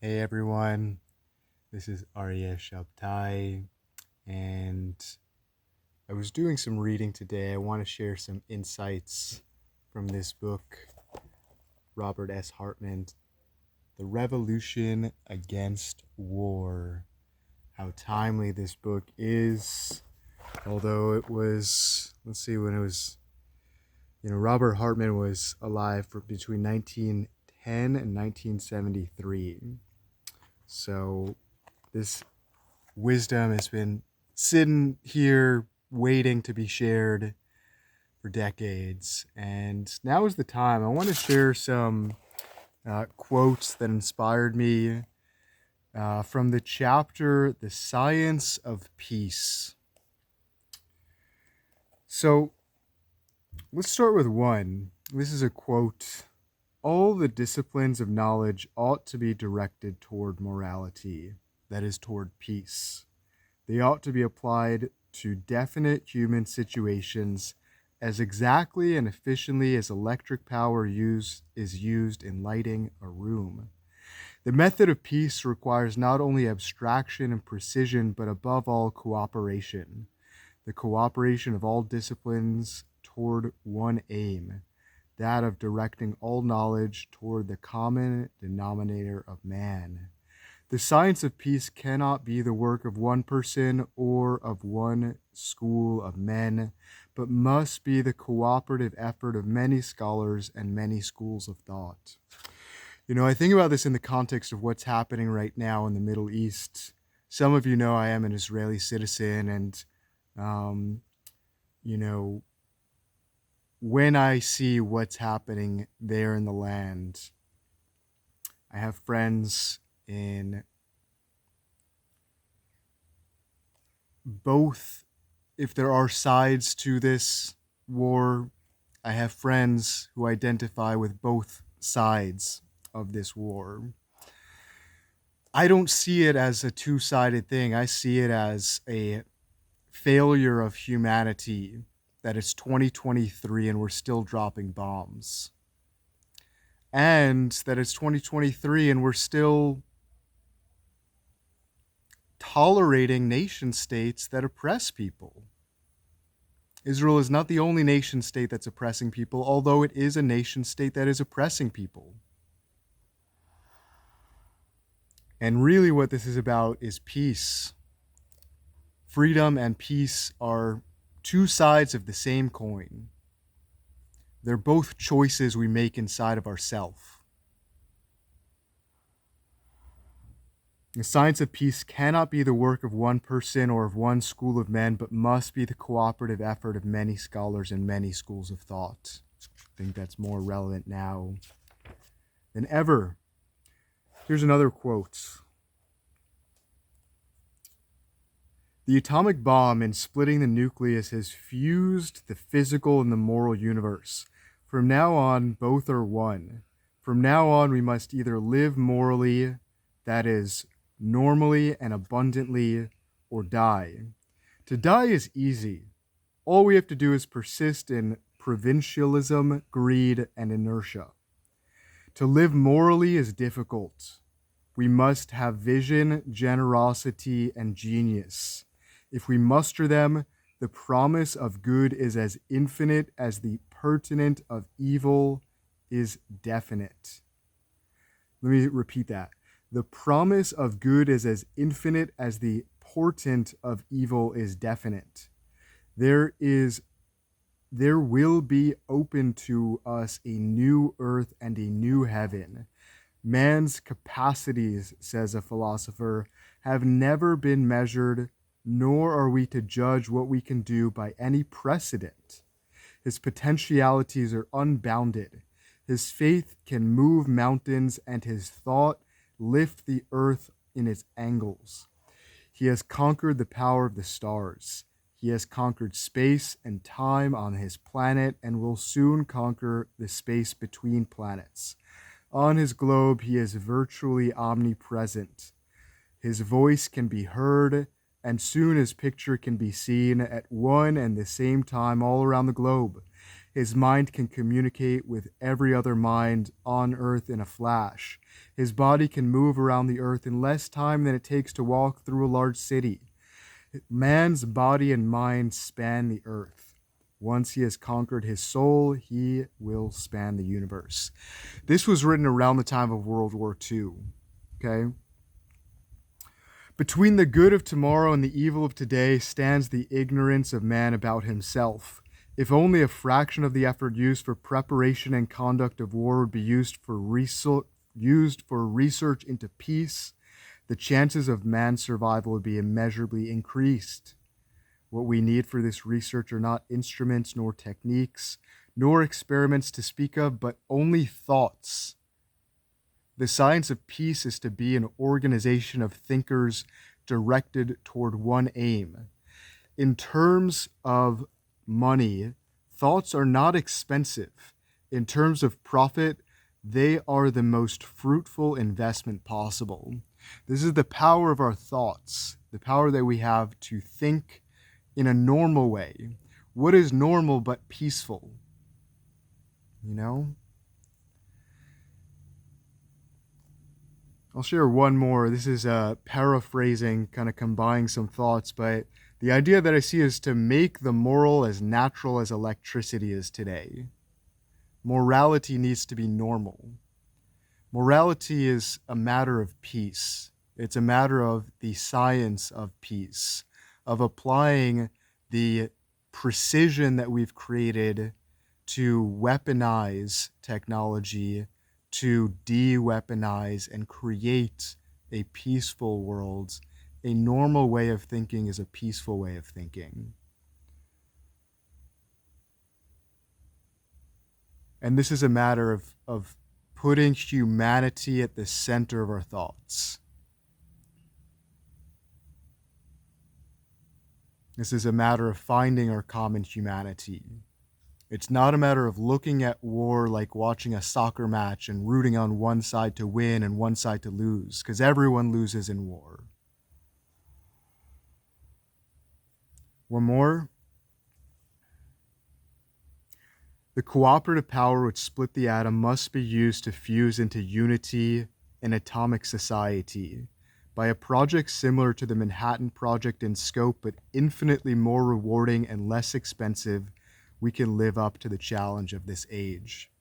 Hey everyone, this is Arya Shabtai, and I was doing some reading today. I want to share some insights from this book, Robert S. Hartman, The Revolution Against War. How timely this book is, although it was, let's see, when it was, Robert Hartman was alive for between 1910 and 1973. So this wisdom has been sitting here waiting to be shared for decades. And now is the time. I want to share some quotes that inspired me from the chapter, The Science of Peace. So let's start with one. This is a quote. All the disciplines of knowledge ought to be directed toward morality, that is, toward peace. They ought to be applied to definite human situations as exactly and efficiently as electric power is used in lighting a room. The method of peace requires not only abstraction and precision, but above all cooperation. The cooperation of all disciplines toward one aim, that of directing all knowledge toward the common denominator of man. The science of peace cannot be the work of one person or of one school of men, but must be the cooperative effort of many scholars and many schools of thought. I think about this in the context of what's happening right now in the Middle East. Some of you know I am an Israeli citizen, and, you know, when I see what's happening there in the land, I have friends in both. If there are sides to this war, I have friends who identify with both sides of this war. I don't see it as a two-sided thing. I see it as a failure of humanity, that it's 2023 and we're still dropping bombs. And that it's 2023 and we're still tolerating nation states that oppress people. Israel is not the only nation state that's oppressing people, although it is a nation state that is oppressing people. And really what this is about is peace. Freedom and peace are two sides of the same coin. They're both choices we make inside of ourselves. The science of peace cannot be the work of one person or of one school of men, but must be the cooperative effort of many scholars and many schools of thought. I think that's more relevant now than ever. Here's another quote. The atomic bomb, in splitting the nucleus, has fused the physical and the moral universe. From now on, both are one. From now on, we must either live morally, that is, normally and abundantly, or die. To die is easy. All we have to do is persist in provincialism, greed, and inertia. To live morally is difficult. We must have vision, generosity, and genius. If we muster them, the promise of good is as infinite as the pertinent of evil is definite. Let me repeat that. The promise of good is as infinite as the portent of evil is definite. There will be open to us a new earth and a new heaven. Man's capacities, says a philosopher, have never been measured, nor are we to judge what we can do by any precedent. His potentialities are unbounded. His faith can move mountains, and his thought lift the earth in its angles. He has conquered the power of the stars. He has conquered space and time on his planet and will soon conquer the space between planets. On his globe, he is virtually omnipresent. His voice can be heard, and soon his picture can be seen at one and the same time all around the globe. His mind can communicate with every other mind on Earth in a flash. His body can move around the Earth in less time than it takes to walk through a large city. Man's body and mind span the Earth. Once he has conquered his soul, he will span the universe. This was written around the time of World War II. Okay? Between the good of tomorrow and the evil of today stands the ignorance of man about himself. If only a fraction of the effort used for preparation and conduct of war would be used for research into peace, the chances of man's survival would be immeasurably increased. What we need for this research are not instruments, nor techniques, nor experiments to speak of, but only thoughts. The science of peace is to be an organization of thinkers directed toward one aim. In terms of money, thoughts are not expensive. In terms of profit, they are the most fruitful investment possible. This is the power of our thoughts, the power that we have to think in a normal way. What is normal but peaceful? You know? I'll share one more. This is paraphrasing, kind of combining some thoughts, but the idea that I see is to make the moral as natural as electricity is today. Morality needs to be normal. Morality is a matter of peace. It's a matter of the science of peace, of applying the precision that we've created to weaponize technology, to de-weaponize and create a peaceful world. A normal way of thinking is a peaceful way of thinking. And this is a matter of putting humanity at the center of our thoughts. This is a matter of finding our common humanity. It's not a matter of looking at war like watching a soccer match and rooting on one side to win and one side to lose, because everyone loses in war. One more. The cooperative power which split the atom must be used to fuse into unity and atomic society by a project similar to the Manhattan Project in scope, but infinitely more rewarding and less expensive. We can live up to the challenge of this age.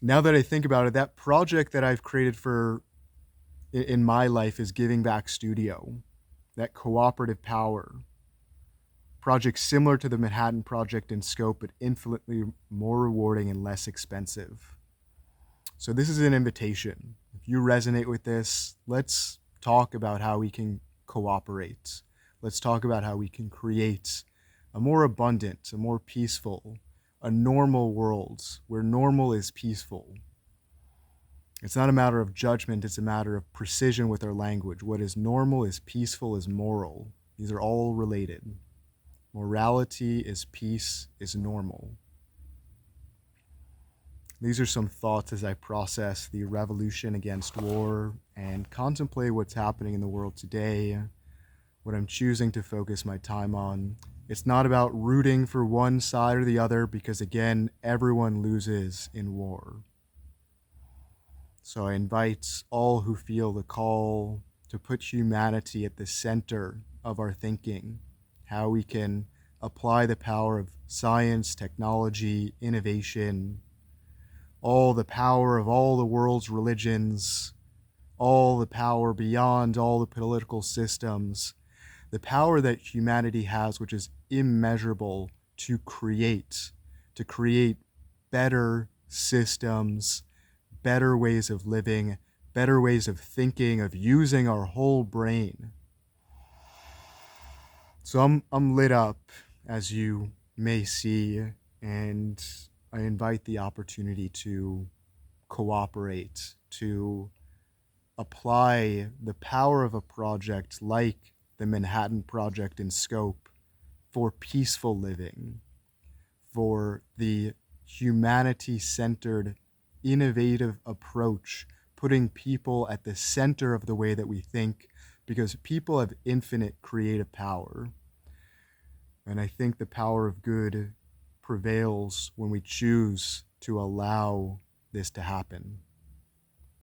Now that I think about it, that project that I've created in my life is Giving Back Studio, that cooperative power. Project similar to the Manhattan Project in scope, but infinitely more rewarding and less expensive. So this is an invitation. If you resonate with this, let's talk about how we can cooperate. Let's talk about how we can create a more abundant, a more peaceful, a normal world where normal is peaceful. It's not a matter of judgment, it's a matter of precision with our language. What is normal is peaceful, is moral. These are all related. Morality is peace, is normal. These are some thoughts as I process the revolution against war and contemplate what's happening in the world today, what I'm choosing to focus my time on. It's not about rooting for one side or the other because, again, everyone loses in war. So I invite all who feel the call to put humanity at the center of our thinking, how we can apply the power of science, technology, innovation, all the power of all the world's religions, all the power beyond all the political systems, the power that humanity has, which is immeasurable, to create better systems, better ways of living, better ways of thinking, of using our whole brain. So I'm lit up, as you may see, and I invite the opportunity to cooperate, to apply the power of a project like the Manhattan Project in scope for peaceful living, for the humanity-centered, innovative approach, putting people at the center of the way that we think, because people have infinite creative power. And I think the power of good prevails when we choose to allow this to happen.